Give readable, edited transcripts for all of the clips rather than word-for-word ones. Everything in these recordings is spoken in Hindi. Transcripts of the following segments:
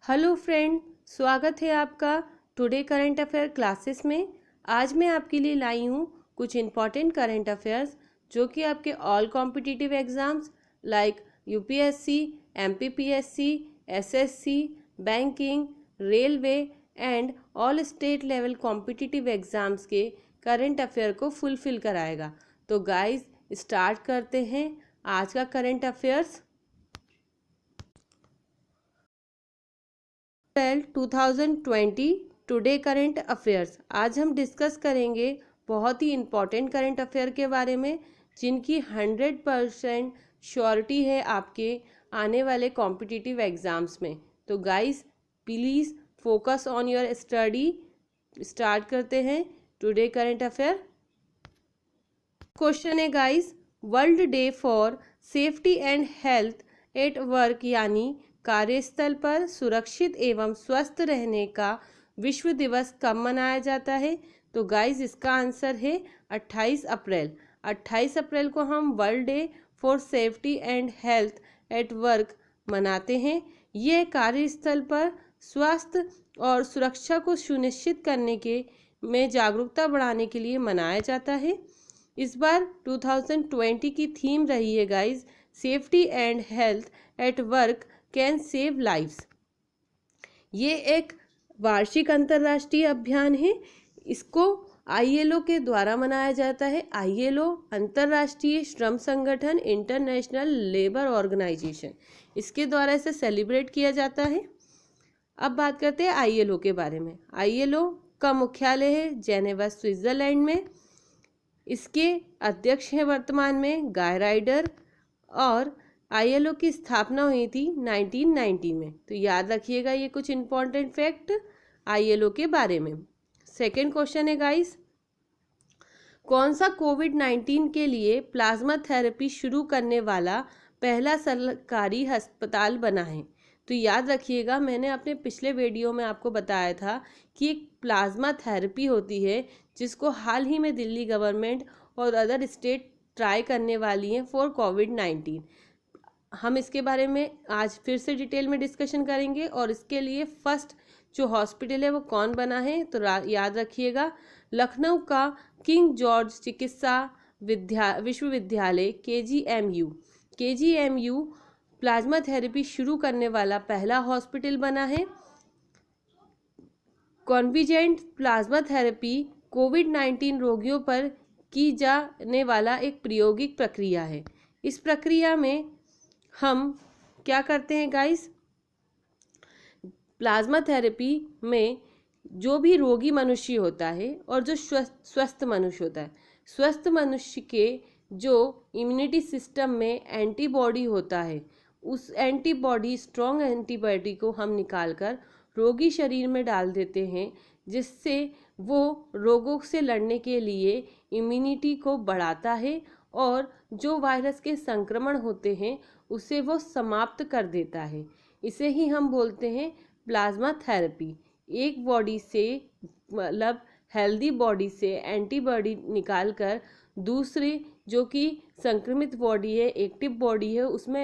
हेलो फ्रेंड, स्वागत है आपका टुडे करंट अफेयर क्लासेस में। आज मैं आपके लिए लाई हूँ कुछ इम्पॉर्टेंट करंट अफेयर्स जो कि आपके all competitive exams like UPSC, MPPSC, SSC, banking, railway and all state level competitive exams के करंट अफेयर को फुलफिल कराएगा। तो गाइस स्टार्ट करते हैं आज का करंट अफेयर्स। अप्रैल 2020 टुडे करंट अफेयर्स। आज हम डिस्कस करेंगे बहुत ही इम्पॉर्टेंट करंट अफेयर के बारे में जिनकी 100% श्योरिटी है आपके आने वाले कॉम्पिटिटिव एग्जाम्स में। तो guys please focus on your study. Start करते हैं टुडे करंट अफेयर। क्वेश्चन है guys, world day for safety and health at work यानी कार्यस्थल पर सुरक्षित एवं स्वस्थ रहने का विश्व दिवस कब मनाया जाता है? तो गाइस इसका आंसर है 28 अप्रैल। 28 अप्रैल को हम world day for safety and health at work मनाते हैं। ये कार्यस्थल पर स्वास्थ्य और सुरक्षा को सुनिश्चित करने के में जागरूकता बढ़ाने के लिए मनाया जाता है। इस बार 2020 की थीम रही है guys, safety and health at work can save lives. ये एक वार्षिक अंतर्राष्ट्रीय अभियान है। इसको आईएलओ के द्वारा मनाया जाता है। आईएलओ अंतर्राष्ट्रीय श्रम संगठन, इंटरनेशनल लेबर ऑर्गेनाइजेशन, इसके द्वारा इसे सेलिब्रेट किया जाता है। अब बात करते हैं आईएलओ के बारे में। आईएलओ का मुख्यालय है जेनेवा, स्विट्जरलैंड में। इसके अध्यक्ष हैं वर्तमान में गाय राइडर और आईएलओ की स्थापना हुई थी 1990 में। तो याद रखिएगा ये कुछ इम्पोर्टेंट फैक्ट आईएलओ के बारे में। सेकंड क्वेश्चन है गाइस, कौन सा कोविड-19 के लिए प्लाज्मा थेरेपी शुरू करने वाला पहला सरकारी अस्पताल बना है? तो याद रखिएगा, मैंने अपने पिछले वीडियो में आपको बताया था कि एक प्लाज्मा थेरेपी होती है जिसको हाल ही में दिल्ली गवर्नमेंट और अदर स्टेट ट्राई करने वाली हैं फॉर कोविड-19। हम इसके बारे में आज फिर से डिटेल में डिस्कशन करेंगे और इसके लिए फर्स्ट जो हॉस्पिटल है वो कौन बना है? तो याद रखिएगा, लखनऊ का किंग जॉर्ज चिकित्सा विश्वविद्यालय केजीएमयू प्लाज्मा थेरेपी शुरू करने वाला पहला हॉस्पिटल बना है। कॉन्विजेंट प्लाज्मा थेरेपी कोविड-19 रोगियों पर की जाने वाला एक प्रायोगिक प्रक्रिया है। इस प्रक्रिया में हम क्या करते हैं गाइस, प्लाज्मा थेरेपी में जो भी रोगी मनुष्य होता है और जो स्वस्थ मनुष्य होता है, स्वस्थ मनुष्य के जो इम्यूनिटी सिस्टम में एंटीबॉडी होता है, उस एंटीबॉडी स्ट्रॉन्ग एंटीबॉडी को हम निकालकर रोगी शरीर में डाल देते हैं, जिससे वो रोगों से लड़ने के लिए इम्यूनिटी को बढ़ाता है और जो वायरस के संक्रमण होते हैं उसे वो समाप्त कर देता है। इसे ही हम बोलते हैं प्लाज्मा थेरेपी। एक बॉडी से मतलब हेल्दी बॉडी से एंटीबॉडी निकालकर दूसरी जो कि संक्रमित बॉडी है, एक्टिव बॉडी है, उसमें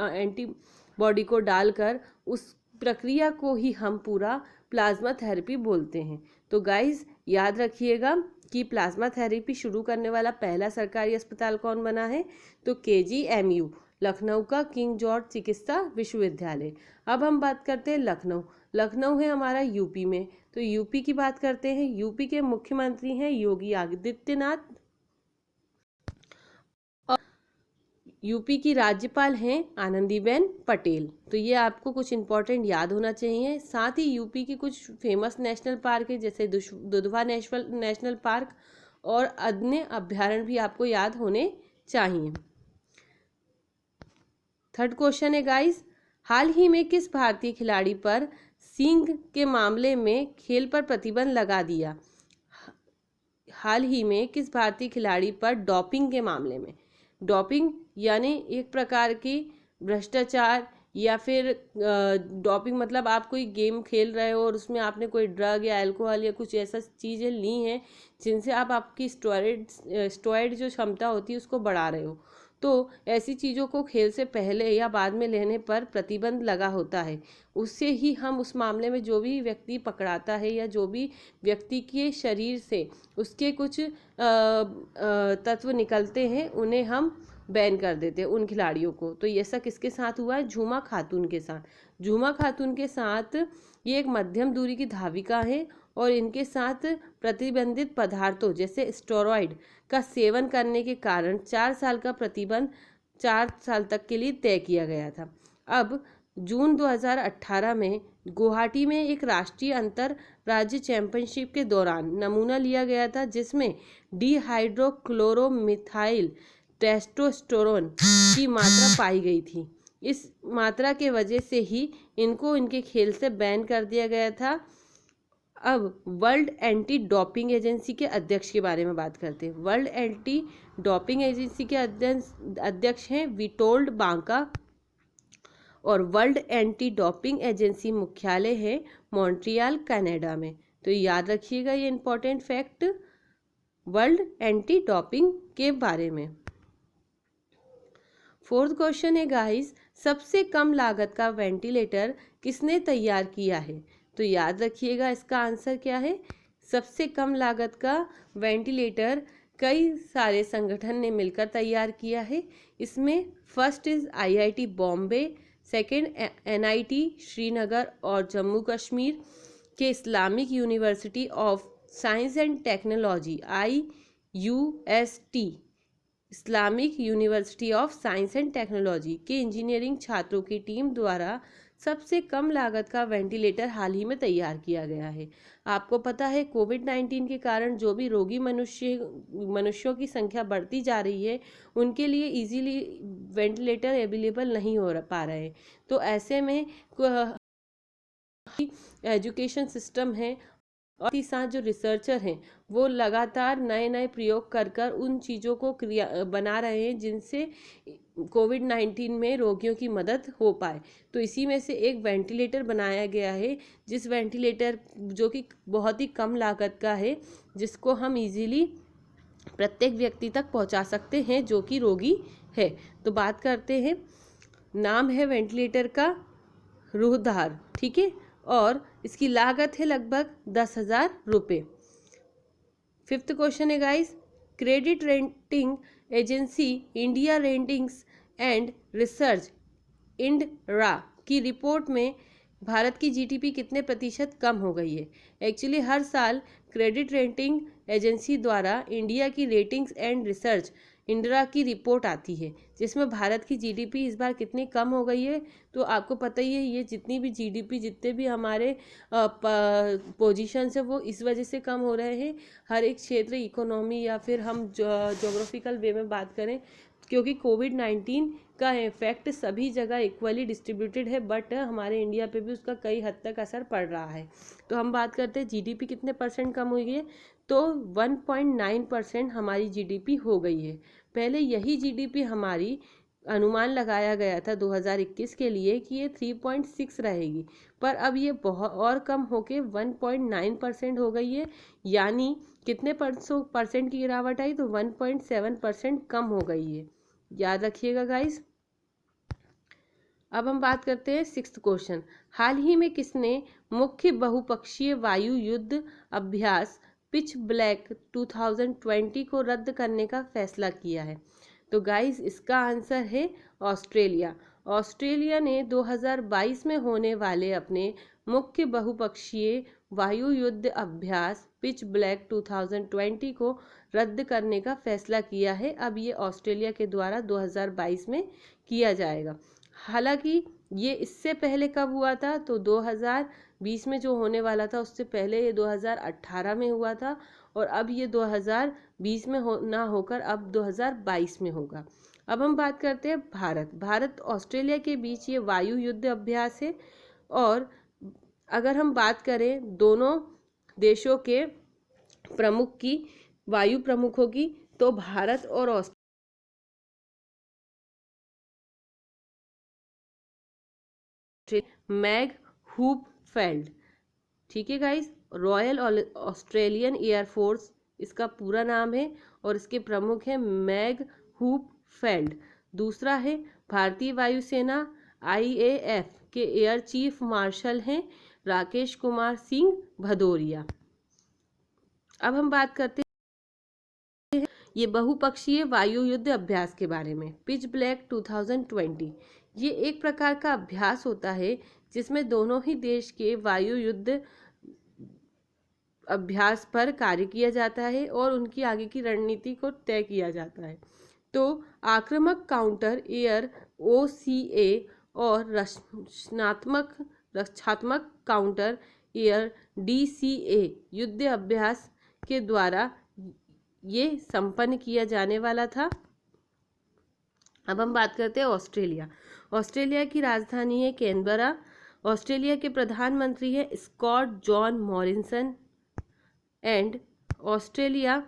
एंटीबॉडी को डालकर उस प्रक्रिया को ही हम पूरा प्लाज्मा थेरेपी बोलते हैं। तो गाइस याद रखिएगा कि प्लाज्मा थेरेपी शुरू करने वाला पहला सरकारी अस्पताल कौन बना है? तो केजीएमयू, लखनऊ का किंग जॉर्ज चिकित्सा विश्वविद्यालय। अब हम बात करते हैं लखनऊ। लखनऊ है हमारा यूपी में। तो यूपी की बात करते हैं। यूपी के मुख्यमंत्री हैं योगी आदित्यनाथ और यूपी की राज्यपाल हैं आनंदीबेन पटेल। तो ये आपको कुछ इम्पोर्टेंट याद होना चाहिए। साथ ही यूपी की कुछ फेमस नेशनल पार्क है जैसे दुधवा नेशनल पार्क और अन्य अभ्यारण्य भी आपको याद होने चाहिए। थर्ड क्वेश्चन है गाइस, हाल ही में किस भारतीय खिलाड़ी पर सींग के मामले में खेल पर प्रतिबंध लगा दिया? हाल ही में किस भारतीय खिलाड़ी पर डोपिंग के मामले में, डोपिंग यानी एक प्रकार की भ्रष्टाचार या फिर डोपिंग मतलब आप कोई गेम खेल रहे हो और उसमें आपने कोई ड्रग या अल्कोहल या कुछ ऐसा चीज़ें ली हैं जिनसे आप आपकी स्टेरॉइड जो क्षमता होती है उसको बढ़ा रहे हो, तो ऐसी चीज़ों को खेल से पहले या बाद में लेने पर प्रतिबंध लगा होता है। उससे ही हम उस मामले में जो भी व्यक्ति पकड़ाता है या जो भी व्यक्ति के शरीर से उसके कुछ तत्व निकलते हैं उन्हें हम बैन कर देते हैं उन खिलाड़ियों को। तो ये ऐसा किसके साथ हुआ है? झूमा खातून के साथ। झूमा खातून के साथ ये एक मध्यम दूरी की धाविका है और इनके साथ प्रतिबंधित पदार्थों जैसे स्टेरॉइड का सेवन करने के कारण 4 साल का प्रतिबंध 4 साल तक के लिए तय किया गया था। अब जून 2018 में गुवाहाटी में एक राष्ट्रीय अंतर राज्य चैंपियनशिप के दौरान नमूना लिया गया था जिसमें डिहाइड्रोक्लोरोमिथाइल टेस्टोस्टेरोन की मात्रा पाई गई थी। इस मात्रा के वजह से ही इनको इनके खेल से बैन कर दिया गया था। अब वर्ल्ड एंटी डोपिंग एजेंसी के अध्यक्ष के बारे में बात करते हैं। वर्ल्ड एंटी डोपिंग एजेंसी के अध्यक्ष हैं विटोल्ड बांका और वर्ल्ड एंटी डोपिंग एजेंसी मुख्यालय है मॉन्ट्रियल कनाडा में। तो याद रखिएगा ये important fact world anti doping के बारे में। 4th क्वेश्चन है गाइस, सबसे कम लागत का वेंटिलेटर किसने तैयार किया है? तो याद रखिएगा इसका आंसर क्या है? सबसे कम लागत का वेंटिलेटर कई सारे संगठन ने मिलकर तैयार किया है। इसमें first is IIT Bombay, second NIT Srinagar और जम्मू कश्मीर के Islamic university of science and technology IUST Islamic university of science and technology के इंजीनियरिंग छात्रों की टीम द्वारा सबसे कम लागत का वेंटिलेटर हाल ही में तैयार किया गया है। आपको पता है कोविड-19 के कारण जो भी रोगी मनुष्यों की संख्या बढ़ती जा रही है उनके लिए इजीली वेंटिलेटर अवेलेबल नहीं हो पा रहे हैं। तो ऐसे में एजुकेशन सिस्टम है और साथ जो रिसर्चर हैं वो लगातार नए नए प्रयोग कर उन चीज़ों को बना रहे हैं जिनसे कोविड-19 में रोगियों की मदद हो पाए। तो इसी में से एक वेंटिलेटर बनाया गया है जिस वेंटिलेटर जो कि बहुत ही कम लागत का है जिसको हम इजीली प्रत्येक व्यक्ति तक पहुंचा सकते हैं जो कि रोगी है। तो बात करते हैं, नाम है वेंटिलेटर का रूहदार, ठीक है, और इसकी लागत है लगभग 10,000 रुपये। 5th क्वेश्चन है guys, credit rating agency India ratings and research INRA की रिपोर्ट में भारत की GDP कितने प्रतिशत कम हो गई है? एक्चुअली हर साल क्रेडिट रेटिंग एजेंसी द्वारा इंडिया की रेटिंग्स एंड रिसर्च INRA की रिपोर्ट आती है जिसमें भारत की GDP इस बार कितनी कम हो गई है। तो आपको पता ही है ये जितनी भी GDP जितने भी हमारे पोजीशन है वो इस वजह से कम हो रहे हैं। हर एक क्षेत्र इकोनॉमी या फिर हम जोग्राफिकल वे में बात करें क्योंकि कोविड-19 का इफेक्ट सभी जगह इक्वली डिस्ट्रीब्यूटेड है बट हमारे इंडिया पे भी उसका कई हद तक असर पड़ रहा है। तो हम बात करते हैं GDP कितने परसेंट कम हुई है, तो 1.9% हमारी GDP हो गई है। पहले यही GDP हमारी अनुमान लगाया गया था 2021 के लिए कि ये 3.6 रहेगी, पर अब ये बहुत और कम होके 1.9% हो गई है। यानी कितने परसेंट की गिरावट आई? तो 1.7% कम हो गई है। याद रखिएगा गाइस। अब हम बात करते हैं 6th क्वेश्चन, हाल ही में किसने मुख्य बहुपक्षीय वायु युद्ध अभ्यास पिच ब्लैक 2020 को रद्द करने का फैसला किया है? तो गाइस इसका आंसर है ऑस्ट्रेलिया। ऑस्ट्रेलिया ने 2022 में होने वाले अपने मुख्य बहुपक्षीय वायु युद्ध अभ्यास पिच ब्लैक 2020 को रद्द करने का फैसला किया है। अब ये ऑस्ट्रेलिया के द्वारा 2022 में किया जाएगा। हालांकि ये इससे पहले कब हुआ था? तो 2020 में जो होने वाला था उससे पहले ये 2018 में हुआ था और अब ये 2020 में ना होकर अब 2022 में होगा। अब हम बात करते हैं भारत ऑस्ट्रेलिया के बीच ये वायु युद्ध अभ्यास है। और अगर हम बात करें दोनों देशों के प्रमुख की, वायु प्रमुखों की, तो भारत और ऑस्ट्रेलिया मैग हूप फेल्ड, ठीक है गाइस, रॉयल ऑस्ट्रेलियन एयरफोर्स इसका पूरा नाम है और इसके प्रमुख हैं मैग हूप फेल्ड। दूसरा है भारतीय वायुसेना IAF के एयर चीफ मार्शल हैं राकेश कुमार सिंह भदौरिया। अब हम बात करते हैं ये बहुपक्षीय वायु युद्ध अभ्यास के बारे में। पिच ब्लैक 2020 ये एक प्रकार का अभ्यास होता है जिसमें दोनों ही देश के वायु युद्ध अभ्यास पर कार्य किया जाता है और उनकी आगे की रणनीति को तय किया जाता है। तो आक्रामक काउंटर एयर OCA और रक्षात्मक काउंटर एयर DCA युद्ध अभ्यास के द्वारा ये संपन्न किया जाने वाला था। अब हम बात करते हैं ऑस्ट्रेलिया। ऑस्ट्रेलिया की राजधानी है कैनबरा। ऑस्ट्रेलिया के प्रधानमंत्री हैं Scott John Morrison. And Australia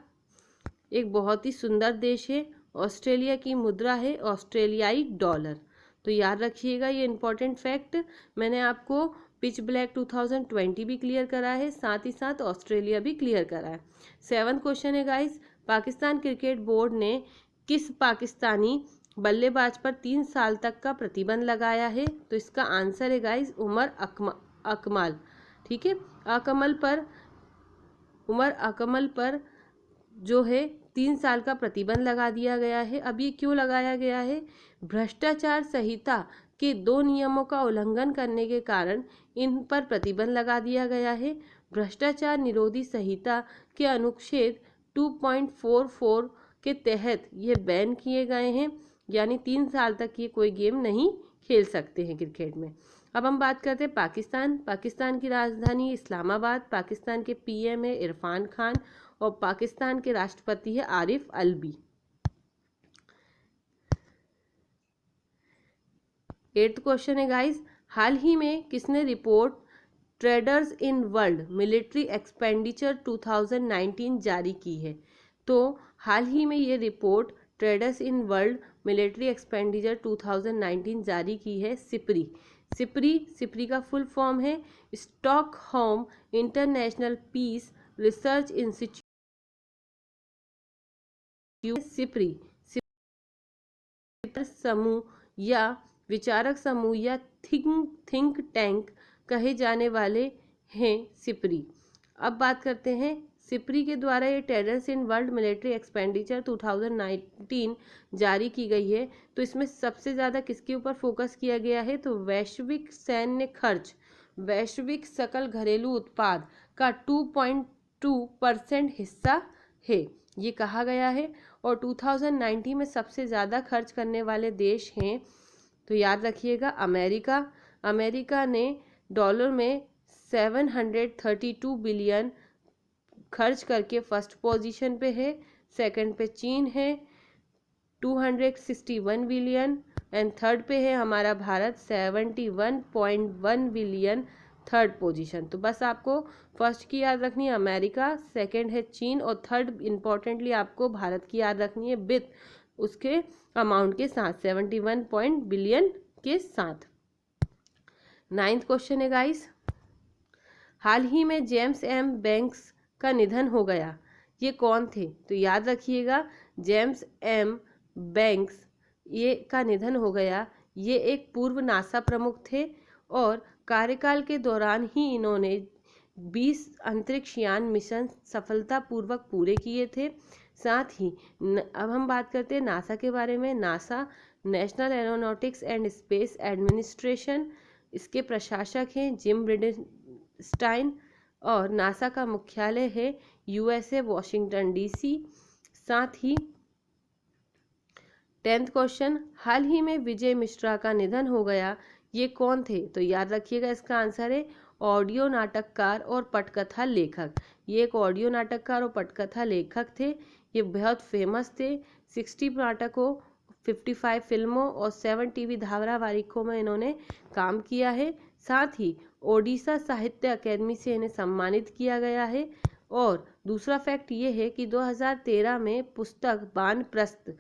एक बहुत ही सुंदर देश है। ऑस्ट्रेलिया की मुद्रा है ऑस्ट्रेलियाई डॉलर। तो याद रखिएगा ये इंपॉर्टेंट फैक्ट। मैंने आपको पिच ब्लैक 2020 भी क्लियर करा है, साथ ही साथ ऑस्ट्रेलिया भी क्लियर करा है। 7th क्वेश्चन है गाइस, पाकिस्तान क्रिकेट बोर्ड ने किस पाकिस्तानी बल्लेबाज पर 3 साल तक का प्रतिबंध लगाया है? तो इसका आंसर है गाइस उमर अकमल। ठीक है, उमर अकमल पर जो है 3 साल का प्रतिबंध लगा दिया गया है। अब ये क्यों लगाया गया है? भ्रष्टाचार संहिता के 2 नियमों का उल्लंघन करने के कारण इन पर प्रतिबंध लगा दिया गया है। भ्रष्टाचार निरोधी संहिता के अनुच्छेद 2.44 के तहत ये बैन किए गए हैं, यानी 3 साल तक ये कोई गेम नहीं खेल सकते हैं क्रिकेट में। अब हम बात करते हैं पाकिस्तान की राजधानी इस्लामाबाद। पाकिस्तान के PM है इरफान खान और पाकिस्तान के राष्ट्रपति है आरिफ अलवी। 8th क्वेश्चन है गाइस, हाल ही में किसने report trends in world military expenditure 2019 जारी की है? तो हाल ही में ये report trends in world military expenditure 2019 जारी की है सिप्री का फुल फॉर्म है Stockholm International Peace Research Institute. SIPRI समूह या विचारक समूह या थिंक टैंक कहे जाने वाले हैं सिप्री। अब बात करते हैं सिप्री के द्वारा ये traders in world military expenditure 2019 जारी की गई है। तो इसमें सबसे ज़्यादा किसके ऊपर फोकस किया गया है? तो वैश्विक सैन्य खर्च, वैश्विक सकल घरेलू उत्पाद का 2.2% हिस्सा है, ये कहा गया है। और 2019 में सबसे ज़्यादा खर्च करने वाले देश हैं, तो याद रखिएगा अमेरिका ने डॉलर में 732 बिलियन खर्च करके फर्स्ट पोजीशन पे है। सेकंड पे चीन है 261 बिलियन एंड थर्ड पे है हमारा भारत 71.1 बिलियन, थर्ड पोजीशन। तो बस आपको फर्स्ट की याद रखनी है अमेरिका, सेकंड है चीन और थर्ड इंपॉर्टेंटली आपको भारत की याद रखनी है विथ उसके अमाउंट के साथ 71 बिलियन के साथ। 9th क्वेश्चन है गाइस, हाल ही में जेम्स M बैंक्स का निधन हो गया, ये कौन थे? तो याद रखिएगा जेम्स M बैंक्स ये का निधन हो गया। ये एक पूर्व नासा प्रमुख थे और कार्यकाल के दौरान ही इन्होंने 20 अंतरिक्ष यान मिशन सफलतापूर्वक पूरे किए थे। साथ ही अब हम बात करते हैं नासा के बारे में। NASA national aeronautics and space administration, इसके प्रशासक हैं जिम ब्रिडेनस्टाइन और नासा का मुख्यालय है USA वॉशिंगटन DC। साथ ही 10th क्वेश्चन, हाल ही में विजय मिश्रा का निधन हो गया, ये कौन थे? तो याद रखिएगा इसका आंसर है ऑडियो नाटककार और पटकथा लेखक। ये एक ऑडियो नाटककार और पटकथा लेखक थे। ये बहुत फेमस थे। 60 नाटकों, 55 फिल्मों और 7 TV धारावाहिकों में इन्होंने काम किया है। साथ ही ओडिशा साहित्य अकेदमी से इन्हें सम्मानित किया गया है। और दूसरा फैक्ट ये है कि 2013 में पुस्तक वानप्रस्थ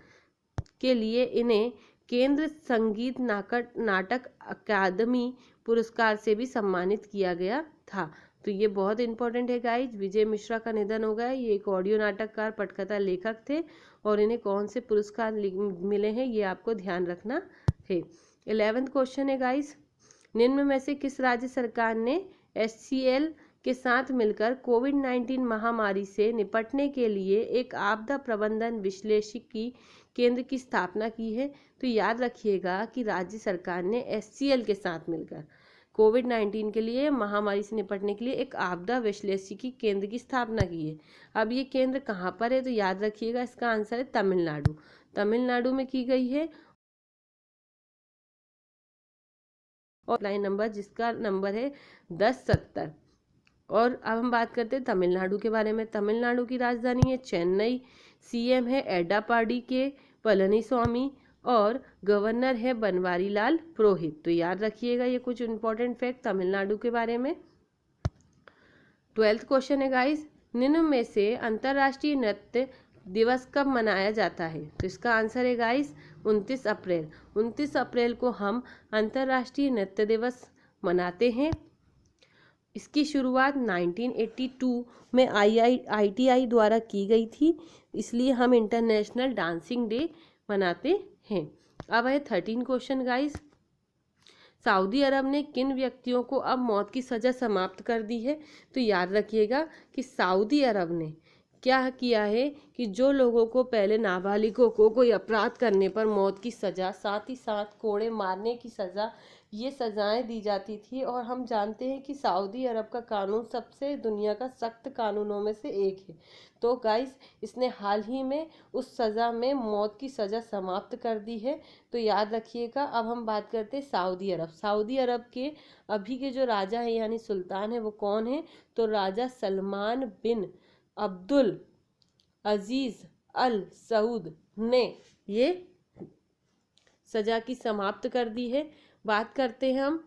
के लिए इन्हें केंद्र संगीत नाटक अकादमी पुरस्कार से भी सम्मानित किया गया था। तो ये बहुत इंपॉर्टेंट है गाइज। विजय मिश्रा का निधन हो गया। ये एक ऑडियो नाटककार, पटकथा लेखक थे और इन्हें कौन से पुरस्कार मिले हैं ये आपको ध्यान रखना है। 11th क्वेश्चन है गाइज, निम्न में से किस राज्य सरकार ने HCL के साथ मिलकर कोविड-19 महामारी से निपटने के लिए एक आपदा प्रबंधन विश्लेषिकी केंद्र की स्थापना की है? तो याद रखिएगा कि राज्य सरकार ने HCL के साथ मिलकर कोविड-19 के लिए, महामारी से निपटने के लिए एक आपदा विश्लेषिकी केंद्र की स्थापना की है। अब ये केंद्र कहाँ पर है? तो याद रखिएगा इसका आंसर है तमिलनाडु। तमिलनाडु में की गई है। और लाइन नंबर जिसका नंबर है 1070। और अब हम बात करते हैं तमिलनाडु के बारे में। तमिलनाडु की राजधानी है चेन्नई, CM है एडापाडी के पलनीस्वामी और गवर्नर है बनवारी लाल पुरोहित। तो याद रखिएगा ये कुछ इंपॉर्टेंट फैक्ट तमिलनाडु के बारे में। 12th क्वेश्चन है गाइस, निम्न में से अंतर्राष्ट्रीय नृत्य दिवस कब मनाया जाता है? तो इसका आंसर है गाइस 29 अप्रैल। 29 अप्रैल को हम अंतर्राष्ट्रीय नृत्य दिवस मनाते हैं। इसकी शुरुआत 1982 में ITI द्वारा की गई थी, इसलिए हम इंटरनेशनल डांसिंग डे मनाते हैं। अब है 13 क्वेश्चन गाइस, सऊदी अरब ने किन व्यक्तियों को अब मौत की सज़ा समाप्त कर दी है? तो याद रखिएगा कि सऊदी अरब ने क्या किया है कि जो लोगों को पहले नाबालिगों को कोई अपराध करने पर मौत की सज़ा, साथ ही साथ कोड़े मारने की सज़ा, ये सज़ाएं दी जाती थी। और हम जानते हैं कि सऊदी अरब का कानून सबसे दुनिया का सख्त कानूनों में से एक है। तो गाइस इसने हाल ही में उस सज़ा में मौत की सज़ा समाप्त कर दी है। तो याद रखिएगा। अब हम बात करते हैं सऊदी अरब। सऊदी अरब के अभी के जो राजा हैं यानी सुल्तान है वो कौन है? तो राजा सलमान बिन अब्दुल अजीज अल सऊद ने ये सजा की समाप्त कर दी है। बात करते हैं हम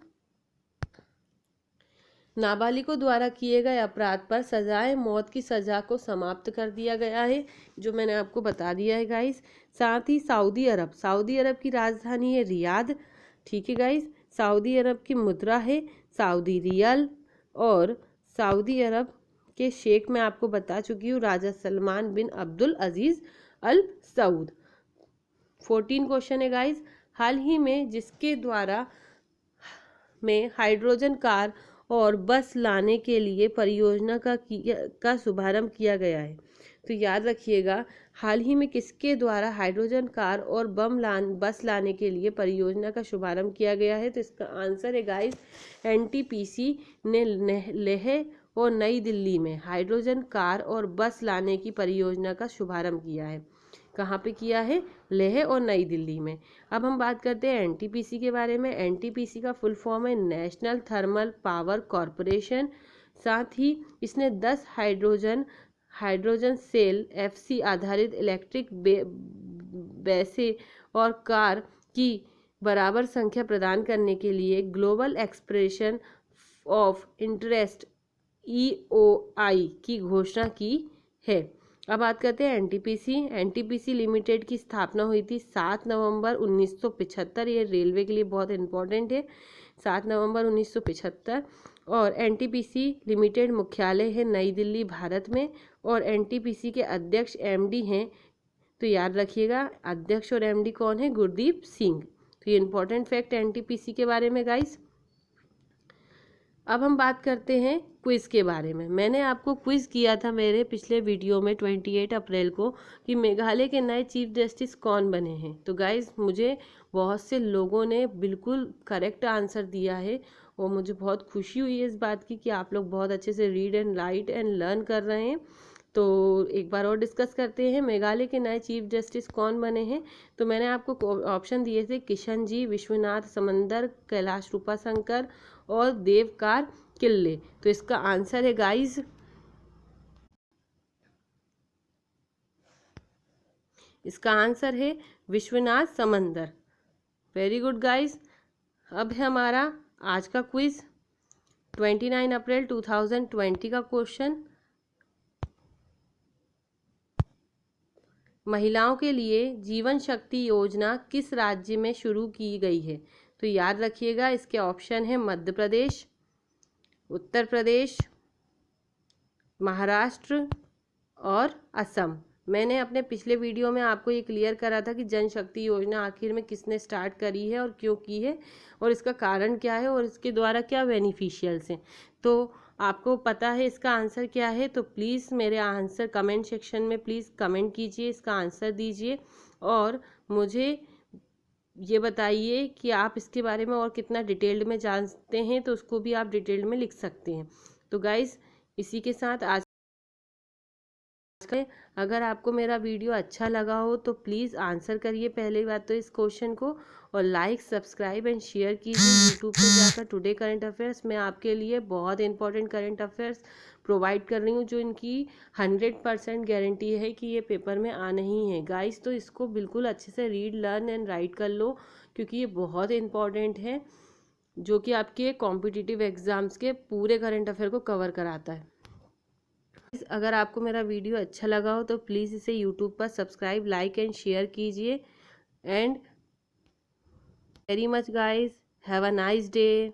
नाबालिगों द्वारा किए गए अपराध पर सजाए मौत की सजा को समाप्त कर दिया गया है, जो मैंने आपको बता दिया है गाइस। साथ ही सऊदी अरब की राजधानी है रियाद। ठीक है गाइस। सऊदी अरब की मुद्रा है सऊदी रियल। और सऊदी अरब के शेख मैं आपको बता चुकी हूँ राजा सलमान बिन अब्दुल अजीज अल सऊद। 14 क्वेश्चन है गाइस, हाल ही में जिसके द्वारा में हाइड्रोजन कार और बस लाने के लिए परियोजना का शुभारंभ किया गया है? तो याद रखिएगा हाल ही में किसके द्वारा हाइड्रोजन कार और बस लाने के लिए परियोजना का शुभारंभ किया गया है? तो इसका आंसर है गाइस NTPC ने लेह और नई दिल्ली में हाइड्रोजन कार और बस लाने की परियोजना का शुभारंभ किया है। कहाँ पे किया है? लेह और नई दिल्ली में। अब हम बात करते हैं NTPC के बारे में। NTPC का फुल फॉर्म है नेशनल थर्मल पावर कॉरपोरेशन। साथ ही इसने 10 हाइड्रोजन सेल FC आधारित इलेक्ट्रिक बसें और कार की बराबर संख्या प्रदान करने के लिए global expression of interest EOI की घोषणा की है। अब बात करते हैं NTPC लिमिटेड की स्थापना हुई थी 7 नवंबर 1975। ये रेलवे के लिए बहुत इंपॉर्टेंट है। 7 नवंबर 1975। और NTPC लिमिटेड मुख्यालय है नई दिल्ली भारत में। और NTPC के अध्यक्ष MD हैं। तो याद रखिएगा अध्यक्ष और MD कौन है? गुरदीप सिंह। तो ये इंपॉर्टेंट फैक्ट NTPC के बारे में गाइस। अब हम बात करते हैं क्विज के बारे में। मैंने आपको क्विज किया था मेरे पिछले वीडियो में 28 अप्रैल को कि मेघालय के नए चीफ जस्टिस कौन बने हैं। तो गाइस मुझे बहुत से लोगों ने बिल्कुल करेक्ट आंसर दिया है और मुझे बहुत खुशी हुई है इस बात की कि आप लोग बहुत अच्छे से read and right and learn कर रहे हैं। तो एक बार और डिस्कस करते हैं मेघालय के नए चीफ जस्टिस कौन बने हैं। तो मैंने आपको ऑप्शन दिए थे किशन जी, विश्वनाथ समंदर, कैलाश रूपाशंकर और देवकार किल्ले। तो इसका आंसर है गाइस इसका आंसर है विश्वनाथ समंदर। Very good guys. अब है हमारा आज का क्विज 29 अप्रैल 2020 का क्वेश्चन। महिलाओं के लिए जीवन शक्ति योजना किस राज्य में शुरू की गई है? तो याद रखिएगा, इसके ऑप्शन है मध्य प्रदेश, उत्तर प्रदेश, महाराष्ट्र और असम। मैंने अपने पिछले वीडियो में आपको ये क्लियर करा था कि जन शक्ति योजना आखिर में किसने स्टार्ट करी है और क्यों की है और इसका कारण क्या है और इसके द्वारा क्या बेनिफिशियल्स हैं। तो आपको पता है इसका आंसर क्या है, तो प्लीज़ मेरे आंसर कमेंट सेक्शन में प्लीज़ कमेंट कीजिए, इसका आंसर दीजिए और मुझे ये बताइए कि आप इसके बारे में और कितना डिटेल्ड में जानते हैं, तो उसको भी आप डिटेल्ड में लिख सकते हैं। तो गाइस, इसी के साथ आज अगर आपको मेरा वीडियो अच्छा लगा हो तो प्लीज़ आंसर करिए पहली बात तो इस क्वेश्चन को, और लाइक सब्सक्राइब एंड शेयर कीजिए। यूट्यूब पे जाकर टुडे करंट अफेयर्स में आपके लिए बहुत इंपॉर्टेंट करंट अफेयर्स प्रोवाइड कर रही हूँ, जो इनकी 100% गारंटी है कि ये पेपर में आना ही है गाइस। तो इसको बिल्कुल अच्छे से रीड लर्न एंड राइट कर लो, क्योंकि ये बहुत इंपॉर्टेंट है, जो कि आपके कॉम्पिटिटिव एग्ज़ाम्स के पूरे करंट अफेयर को कवर कराता है। अगर आपको मेरा वीडियो अच्छा लगा हो तो प्लीज़ इसे यूट्यूब पर सब्सक्राइब, लाइक एंड शेयर कीजिए। And very much guys, have a nice day.